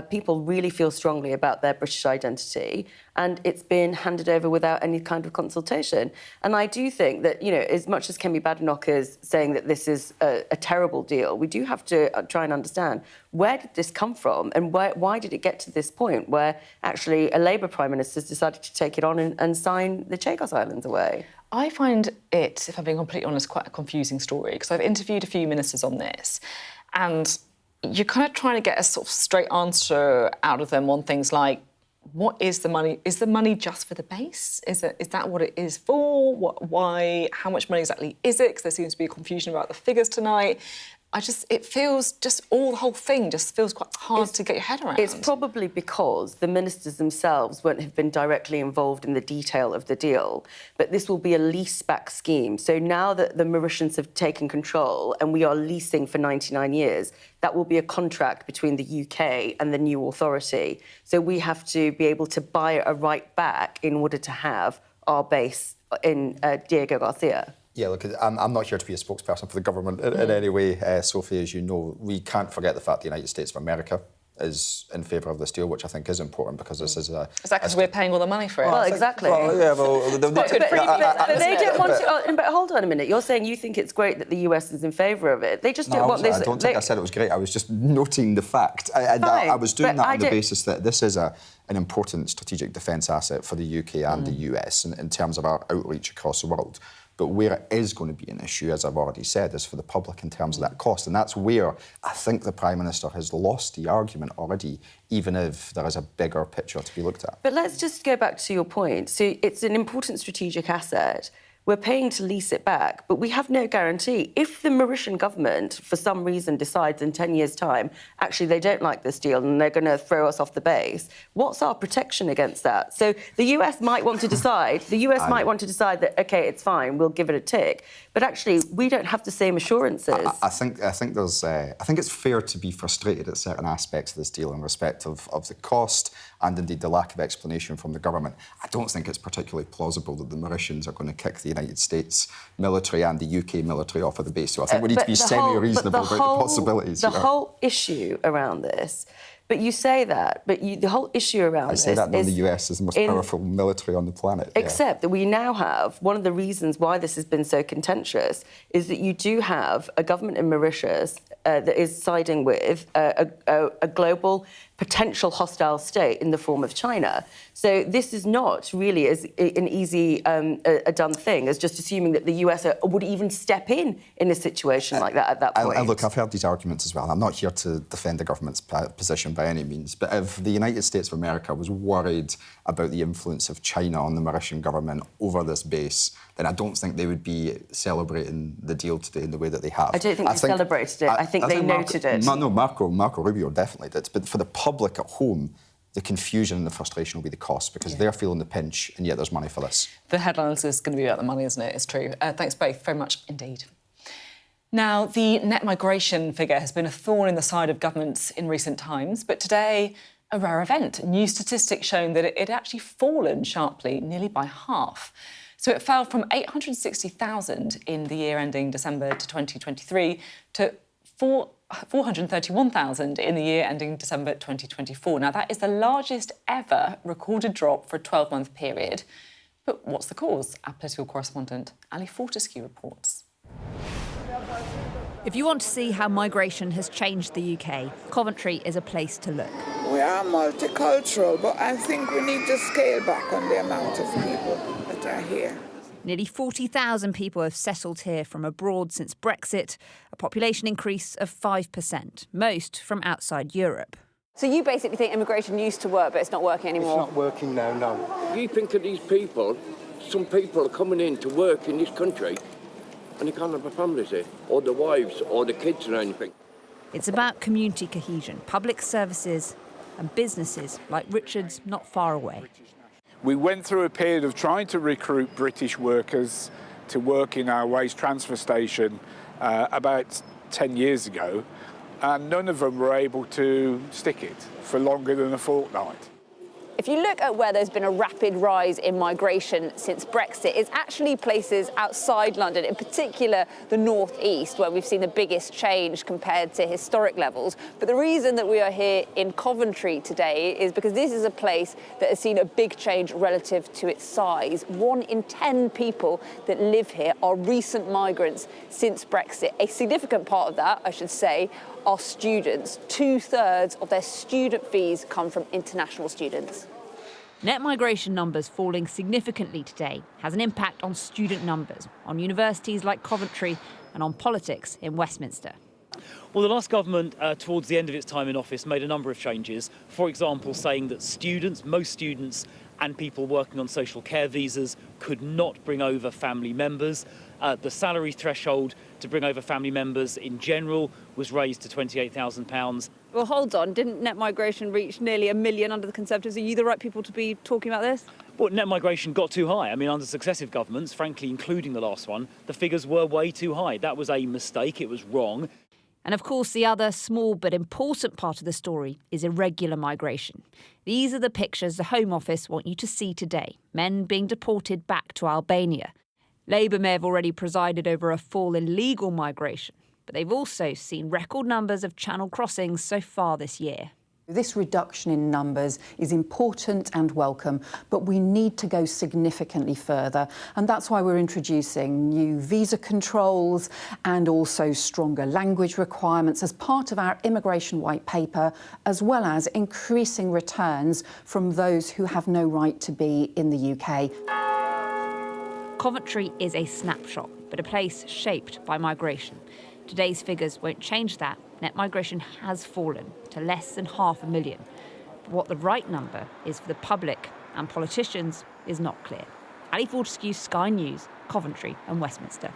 Speaker 11: people really feel strongly about their British identity, and it's been handed over without any kind of consultation. And I do think that, you know, as much as Kemi Badenoch is saying that this is a terrible deal, we do have to try and understand, where did this come from, and why did it get to this point where actually a Labour Prime Minister has decided to take it on and sign the Chagos Islands away?
Speaker 1: I find it, if I'm being completely honest, quite a confusing story, because I've interviewed a few ministers on this, and you're kind of trying to get a sort of straight answer out of them on things like, what is the money? Is the money just for the base? Is that what it is for? Why? How much money exactly is it? Because there seems to be a confusion about the figures tonight. It feels just the whole thing just feels quite hard to get your head around.
Speaker 11: It's probably because the ministers themselves won't have been directly involved in the detail of the deal, but this will be a lease-back scheme. So now that the Mauritians have taken control and we are leasing for 99 years, that will be a contract between the UK and the new authority. So we have to be able to buy a right back in order to have our base in Diego Garcia.
Speaker 12: Yeah, look, I'm not here to be a spokesperson for the government in any way, Sophie, as you know. We can't forget the fact the United States of America is in favour of this deal, which I think is important because this is a...
Speaker 1: Is that because we're paying all the money for it?
Speaker 11: Well, exactly.
Speaker 12: Well, yeah, well...
Speaker 11: But they don't want to... But hold on a minute. You're saying you think it's great that the US is in favour of it. They just don't want this...
Speaker 12: I don't think I said it was great. I was just noting the fact. I was doing that on the basis that this is an important strategic defence asset for the UK and the US in terms of our outreach across the world. But where it is going to be an issue, as I've already said, is for the public in terms of that cost. And that's where I think the Prime Minister has lost the argument already, even if there is a bigger picture to be looked at.
Speaker 11: But let's just go back to your point. So it's an important strategic asset. We're paying to lease it back, but we have no guarantee. If the Mauritian government, for some reason, decides in 10 years' time, actually they don't like this deal and they're going to throw us off the base, what's our protection against that? So the US might want to decide, that, OK, it's fine, we'll give it a tick. But actually, we don't have the same assurances.
Speaker 12: I think it's fair to be frustrated at certain aspects of this deal in respect of the cost and indeed the lack of explanation from the government. I don't think it's particularly plausible that the Mauritians are going to kick the United States military and the UK military off of the base. So I think we need to be semi-reasonable about the possibilities.
Speaker 11: The whole issue around this, but you say that, but the whole issue around this...
Speaker 12: I say that the US is the most powerful military on the planet.
Speaker 11: Except that we now have, one of the reasons why this has been so contentious is that you do have a government in Mauritius that is siding with a global potential hostile state in the form of China. So this is not really as an easy, a done thing as just assuming that the US would even step in a situation like that at that point.
Speaker 12: Look, I've heard these arguments as well. I'm not here to defend the government's position by any means, but if the United States of America was worried about the influence of China on the Mauritian government over this base, then I don't think they would be celebrating the deal today in the way that they have.
Speaker 11: I don't think they celebrated it. I think they noted it.
Speaker 12: No, Marco Rubio definitely did. But for the public at home, the confusion and the frustration will be the cost because they're feeling the pinch and yet there's money for this.
Speaker 1: The headlines is going to be about the money, isn't it? It's true. Thanks both very much indeed. Now, the net migration figure has been a thorn in the side of governments in recent times, but today, a rare event. New statistics showing that it had actually fallen sharply, nearly by half. So it fell from 860,000 in the year ending December to 2023 to 431,000 in the year ending December 2024. Now, that is the largest ever recorded drop for a 12-month period. But what's the cause? Our political correspondent, Ali Fortescue, reports.
Speaker 20: If you want to see how migration has changed the UK, Coventry is a place to look.
Speaker 21: We are multicultural, but I think we need to scale back on the amount of people that are here.
Speaker 20: Nearly 40,000 people have settled here from abroad since Brexit, a population increase of 5%, most from outside Europe.
Speaker 22: So you basically think immigration used to work, but it's not working anymore?
Speaker 23: It's not working now, no.
Speaker 24: You think of these people, some people are coming in to work in this country and they can't have a family here, or the wives, or the kids or anything.
Speaker 20: It's about community cohesion, public services and businesses like Richard's not far away.
Speaker 25: We went through a period of trying to recruit British workers to work in our waste transfer station about 10 years ago, and none of them were able to stick it for longer than a fortnight.
Speaker 22: If you look at where there's been a rapid rise in migration since Brexit, it's actually places outside London, in particular the northeast, where we've seen the biggest change compared to historic levels. But the reason that we are here in Coventry today is because this is a place that has seen a big change relative to its size. 1 in 10 people that live here are recent migrants since Brexit. A significant part of that, I should say, are students. 2/3 of their student fees come from international students.
Speaker 20: Net migration numbers falling significantly today has an impact on student numbers, on universities like Coventry and on politics in Westminster.
Speaker 26: Well, the last government, towards the end of its time in office, made a number of changes. For example, saying that most students and people working on social care visas could not bring over family members. The salary threshold to bring over family members in general was raised to £28,000.
Speaker 22: Well, hold on. Didn't net migration reach nearly 1 million under the Conservatives? Are you the right people to be talking about this?
Speaker 26: Well, net migration got too high. I mean, under successive governments, frankly, including the last one, the figures were way too high. That was a mistake. It was wrong.
Speaker 20: And of course, the other small but important part of the story is irregular migration. These are the pictures the Home Office want you to see today. Men being deported back to Albania. Labour may have already presided over a fall in legal migration, but they've also seen record numbers of channel crossings so far this year.
Speaker 2: This reduction in numbers is important and welcome, but we need to go significantly further. And that's why we're introducing new visa controls and also stronger language requirements as part of our immigration white paper, as well as increasing returns from those who have no right to be in the UK.
Speaker 20: Coventry is a snapshot, but a place shaped by migration. Today's figures won't change that. Net migration has fallen to less than 500,000. But what the right number is for the public and politicians is not clear. Ali Fortescue, Sky News, Coventry and Westminster.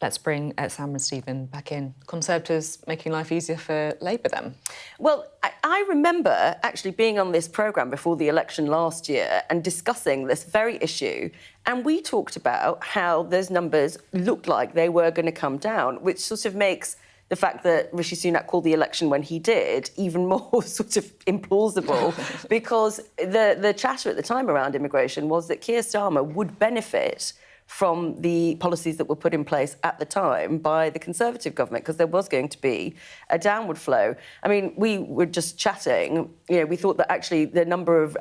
Speaker 1: Let's bring Sam and Stephen back in. Conservatives making life easier for Labour then?
Speaker 11: Well, I remember actually being on this programme before the election last year and discussing this very issue. And we talked about how those numbers looked like they were going to come down, which sort of makes the fact that Rishi Sunak called the election when he did even more sort of implausible, because the chatter at the time around immigration was that Keir Starmer would benefit from the policies that were put in place at the time by the Conservative government, because there was going to be a downward flow. I mean, we were just chatting, we thought that actually the number of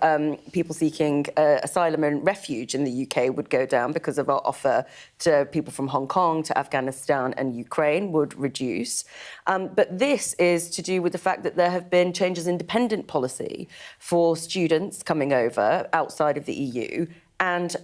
Speaker 11: people seeking asylum and refuge in the UK would go down because of our offer to people from Hong Kong, to Afghanistan and Ukraine would reduce. But this is to do with the fact that there have been changes in dependent policy for students coming over outside of the EU, and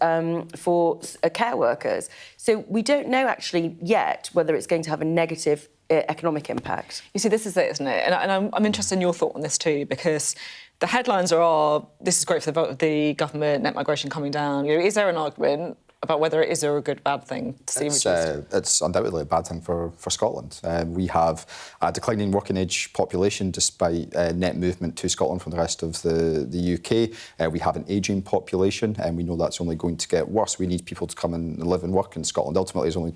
Speaker 11: for care workers. So we don't know actually yet whether it's going to have a negative economic impact.
Speaker 1: You see, this is it, isn't it? And I'm interested in your thought on this too, because the headlines are, this is great for the vote of the government, net migration coming down. Is there an argument about whether it is a good, bad thing to see reduced?
Speaker 12: It's undoubtedly a bad thing for Scotland. We have a declining working age population despite net movement to Scotland from the rest of the UK. We have an ageing population, and we know that's only going to get worse. We need people to come and live and work in Scotland. Ultimately, there's only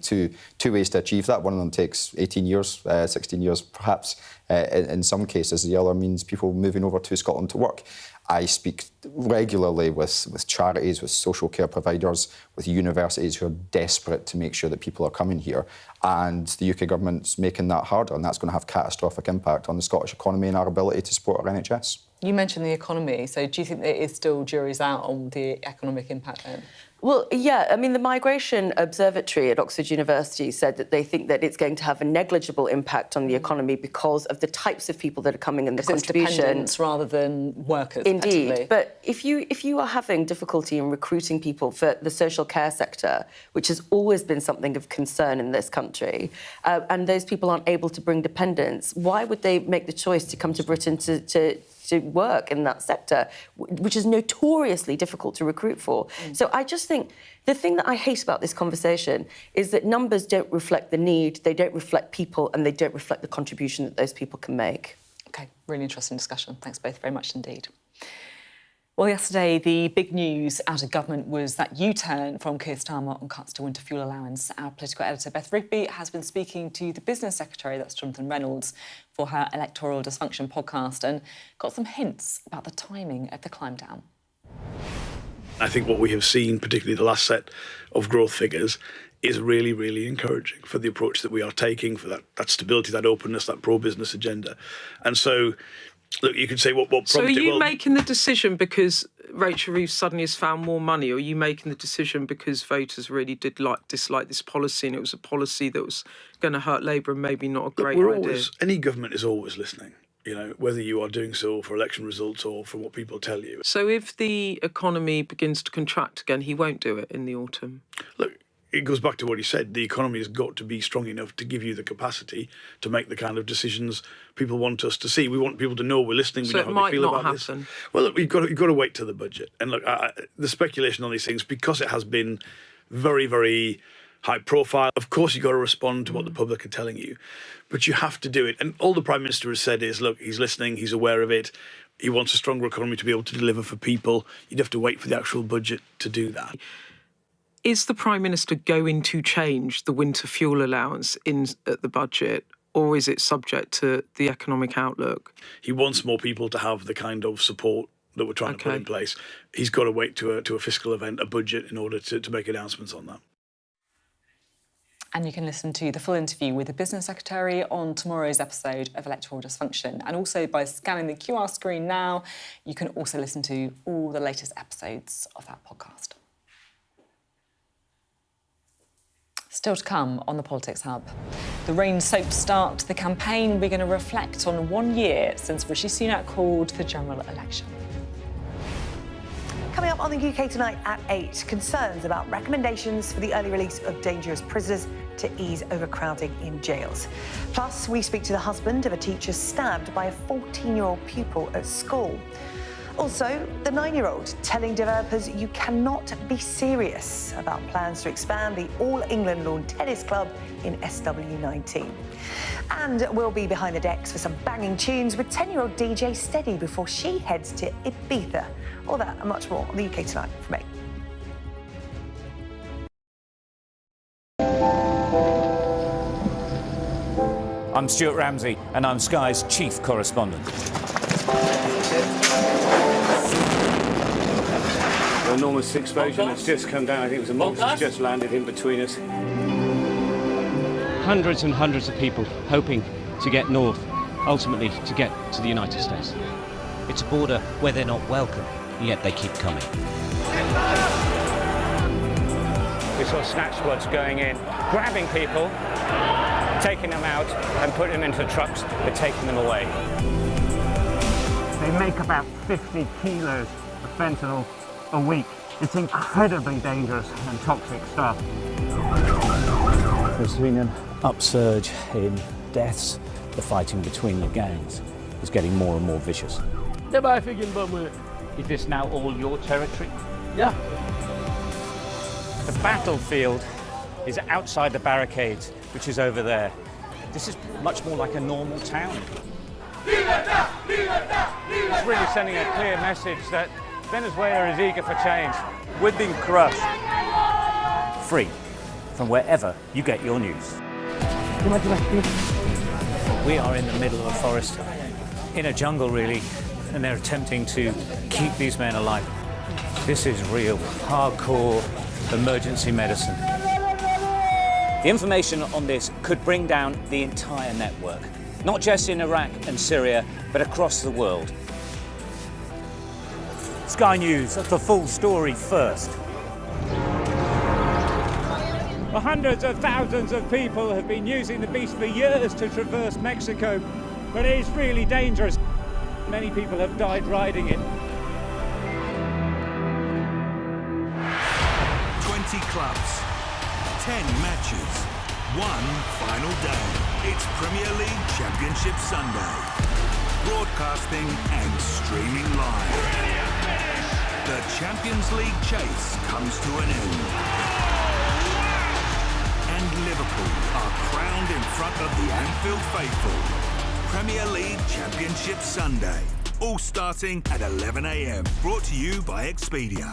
Speaker 12: two ways to achieve that. One of them takes 18 years, 16 years perhaps, in some cases. The other means people moving over to Scotland to work. I speak regularly with charities, with social care providers, with universities who are desperate to make sure that people are coming here. And the UK government's making that harder, and that's going to have catastrophic impact on the Scottish economy and our ability to support our NHS.
Speaker 1: You mentioned the economy, so do you think there is still jury's out on the economic impact then?
Speaker 11: Well, yeah, I mean, the Migration Observatory at Oxford University said that they think that it's going to have a negligible impact on the economy because of the types of people that are coming in, the contribution.
Speaker 1: It's dependents rather than workers.
Speaker 11: Indeed, but if you are having difficulty in recruiting people for the social care sector, which has always been something of concern in this country, and those people aren't able to bring dependents, why would they make the choice to come to Britain to work in that sector, which is notoriously difficult to recruit for? So I just think the thing that I hate about this conversation is that numbers don't reflect the need, they don't reflect people, and they don't reflect the contribution that those people can make.
Speaker 1: OK, really interesting discussion. Thanks both very much indeed. Well, yesterday, the big news out of government was that U-turn from Keir Starmer on cuts to winter fuel allowance. Our political editor, Beth Rigby, has been speaking to the business secretary, that's Jonathan Reynolds, for her Electoral Dysfunction podcast, and got some hints about the timing of the climb down.
Speaker 4: I think what we have seen, particularly the last set of growth figures, is really, really encouraging for the approach that we are taking, for that stability, that openness, that pro-business agenda. And so, look, you could say what prompted...
Speaker 7: So are you making the decision because Rachel Reeves suddenly has found more money, or are you making the decision because voters really did dislike this policy and it was a policy that was going to hurt Labour and maybe not a great idea?
Speaker 4: Any government is always listening, whether you are doing so for election results or for what people tell you.
Speaker 7: So if the economy begins to contract again, he won't do it in the autumn?
Speaker 4: Look, it goes back to what he said. The economy has got to be strong enough to give you the capacity to make the kind of decisions people want us to see. We want people to know we're listening. We know how they feel about this. Well, look, you've got to wait till the budget. And look, the speculation on these things, because it has been very, very high profile, of course you've got to respond to what the public are telling you. But you have to do it. And all the Prime Minister has said is, look, he's listening, he's aware of it. He wants a stronger economy to be able to deliver for people. You'd have to wait for the actual budget to do that.
Speaker 7: Is the Prime Minister going to change the winter fuel allowance at the budget, or is it subject to the economic outlook?
Speaker 4: He wants more people to have the kind of support that we're trying to put in place. He's got to wait to a fiscal event, a budget, in order to make announcements on that.
Speaker 1: And you can listen to the full interview with the Business Secretary on tomorrow's episode of Electoral Dysfunction. And also by scanning the QR screen now, you can also listen to all the latest episodes of that podcast. Still to come on the Politics Hub. The rain-soaked start to the campaign. We're going to reflect on 1 year since Rishi Sunak called the general election.
Speaker 5: Coming up on the UK Tonight at 8, concerns about recommendations for the early release of dangerous prisoners to ease overcrowding in jails. Plus, we speak to the husband of a teacher stabbed by a 14-year-old pupil at school. Also, the 9-year-old telling developers you cannot be serious about plans to expand the All England Lawn Tennis Club in SW19. And we'll be behind the decks for some banging tunes with 10-year-old DJ Steady before she heads to Ibiza. All that and much more on the UK Tonight from 8.
Speaker 6: I'm Stuart Ramsey, and I'm Sky's chief correspondent.
Speaker 8: An enormous explosion that's just come down. I think it was a monster that's just landed in between us.
Speaker 9: Hundreds and hundreds of people hoping to get north, ultimately to get to the United States. It's a border where they're not welcome, yet they keep coming.
Speaker 8: We saw snatch squads going in, grabbing people, taking them out and putting them into trucks and taking them away.
Speaker 10: They make about 50 kilos of fentanyl a week. It's incredibly dangerous and toxic stuff.
Speaker 6: There's been an upsurge in deaths. The fighting between the gangs is getting more and more vicious.
Speaker 9: Is this now all your territory?
Speaker 8: Yeah.
Speaker 6: The battlefield is outside the barricades, which is over there. This is much more like a normal town.
Speaker 8: It's really sending a clear message that Venezuela is eager for change.
Speaker 6: We've been crushed. Free from wherever you get your news. We are in the middle of a forest, in a jungle really, and they're attempting to keep these men alive. This is real, hardcore emergency medicine. The information on this could bring down the entire network, not just in Iraq and Syria, but across the world. Sky News, the full story first.
Speaker 9: Well, hundreds of thousands of people have been using the beast for years to traverse Mexico, but it is really dangerous. Many people have died riding it.
Speaker 23: 20 clubs, 10 matches, one final day. It's Premier League Championship Sunday. Broadcasting and streaming live. The Champions League chase comes to an end. And Liverpool are crowned in front of the Anfield faithful. Premier League Championship Sunday. All starting at 11 a.m. Brought to you by Expedia.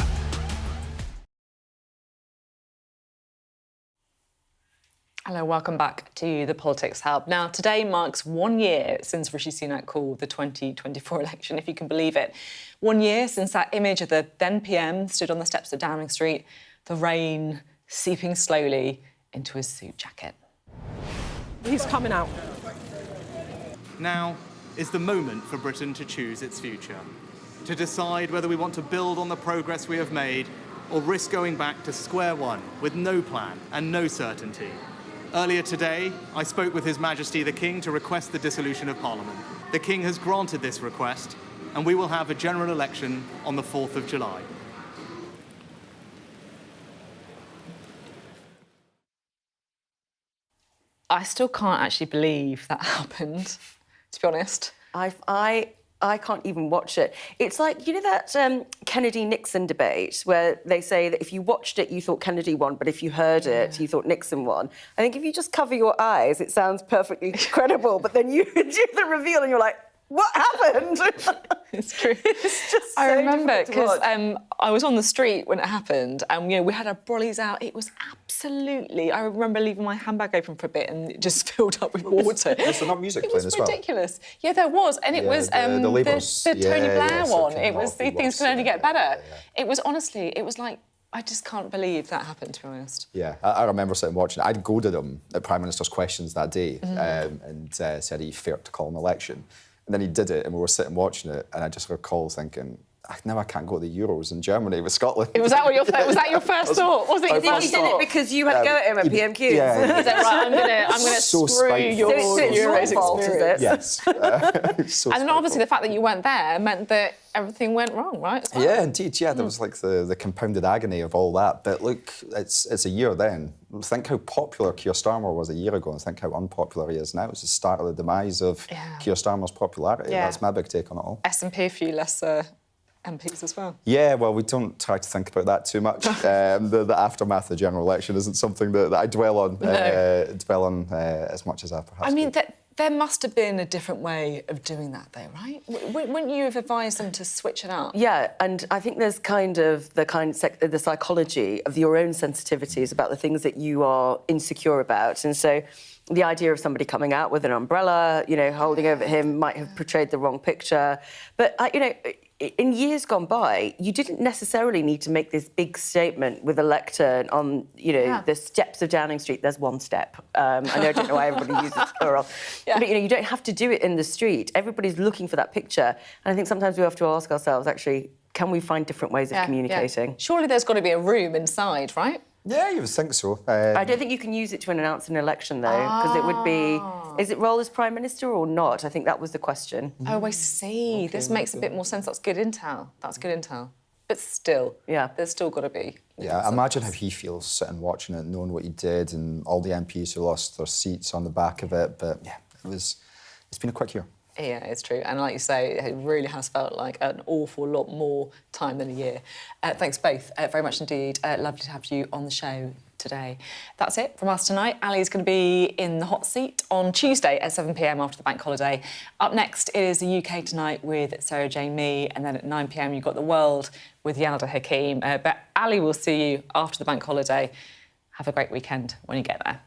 Speaker 1: Hello, welcome back to the Politics Hub. Now, today marks 1 year since Rishi Sunak called the 2024 election, if you can believe it. 1 year since that image of the then PM stood on the steps of Downing Street, the rain seeping slowly into his suit jacket.
Speaker 27: He's coming out.
Speaker 28: Now is the moment for Britain to choose its future, to decide whether we want to build on the progress we have made or risk going back to square one with no plan and no certainty. Earlier today, I spoke with His Majesty the King to request the dissolution of Parliament. The King has granted this request, and we will have a general election on the 4th of July.
Speaker 1: I still can't actually believe that happened, to be honest.
Speaker 11: I can't even watch it. It's like, you know that Kennedy-Nixon debate where they say that if you watched it, you thought Kennedy won, but if you heard it, you thought Nixon won. I think if you just cover your eyes, it sounds perfectly credible, but then you do the reveal and you're like,
Speaker 5: What happened?
Speaker 1: It's true.
Speaker 5: It's just so
Speaker 1: I remember
Speaker 5: difficult to
Speaker 1: because
Speaker 5: watch.
Speaker 1: I was on the street when it happened, and we had our brollies out. It was absolutely. I remember leaving my handbag open for a bit, and it just filled up with water.
Speaker 12: Was there not music
Speaker 1: It
Speaker 12: playing
Speaker 1: was
Speaker 12: as well?
Speaker 1: ridiculous. Yeah, there was, and it was
Speaker 12: the Labour's-
Speaker 1: the Tony Blair
Speaker 12: so
Speaker 1: one.
Speaker 12: it
Speaker 1: It was
Speaker 12: came off,
Speaker 1: things can only get better. It was honestly, it was like I just can't believe that happened. To be honest.
Speaker 12: Yeah, I remember sitting watching it. I'd goaded him at Prime Minister's Questions that day and said he failed to call an election. And then he did it, and we were sitting watching it, and I just recall thinking, now I can't go to the Euros in Germany with Scotland.
Speaker 1: Was that your first thought? Was it your
Speaker 11: You
Speaker 1: first
Speaker 11: did it because you had to go at him at PMQs.
Speaker 12: Yeah.
Speaker 1: Is that right? I'm gonna
Speaker 12: So
Speaker 1: screw your Euros
Speaker 11: fault, is it?
Speaker 12: Yes.
Speaker 1: And then obviously the fact that you weren't there meant that everything went wrong, right? as well?
Speaker 12: Yeah, indeed. Yeah, there was like the compounded agony of all that. But look, it's a year then. Think how popular Keir Starmer was a year ago, and think how unpopular he is now. It's the start of the demise of Keir Starmer's popularity.
Speaker 1: Yeah.
Speaker 12: That's my big take on it all.
Speaker 1: SNP a few less MPs as well.
Speaker 12: Yeah, well, we don't try to think about that too much. The aftermath of the general election isn't something that I dwell on as much as I perhaps
Speaker 1: I mean,
Speaker 12: do.
Speaker 1: there must have been a different way of doing that, though, right? Wouldn't you have advised them to switch it up?
Speaker 11: Yeah, and I think there's kind of the psychology of your own sensitivities about the things that you are insecure about, and so the idea of somebody coming out with an umbrella, holding over him might have portrayed the wrong picture. But in years gone by, you didn't necessarily need to make this big statement with a lectern on, the steps of Downing Street. There's one step. I don't know why everybody uses plural. Yeah. But, you don't have to do it in the street. Everybody's looking for that picture. And I think sometimes we have to ask ourselves, actually, can we find different ways of communicating?
Speaker 1: Yeah. Surely there's got to be a room inside, right?
Speaker 12: Yeah, you would think so.
Speaker 11: I don't think you can use it to announce an election, though, because it would be... Is it role as Prime Minister or not? I think that was the question.
Speaker 1: Oh, I see. Okay, this makes a bit more sense. That's good intel. But still, there's still got to be...
Speaker 12: Yeah, imagine how he feels sitting watching it, knowing what he did, and all the MPs who lost their seats on the back of it. But, yeah, it's been a quick year.
Speaker 1: Yeah, it's true. And like you say, it really has felt like an awful lot more time than a year. Thanks both very much indeed. Lovely to have you on the show today. That's it from us tonight. Ali's going to be in the hot seat on Tuesday at 7 p.m. after the bank holiday. Up next is the UK Tonight with Sarah Jane Mee, and then at 9 p.m. you've got The World with Yalda Hakim. But Ali will see you after the bank holiday. Have a great weekend when you get there.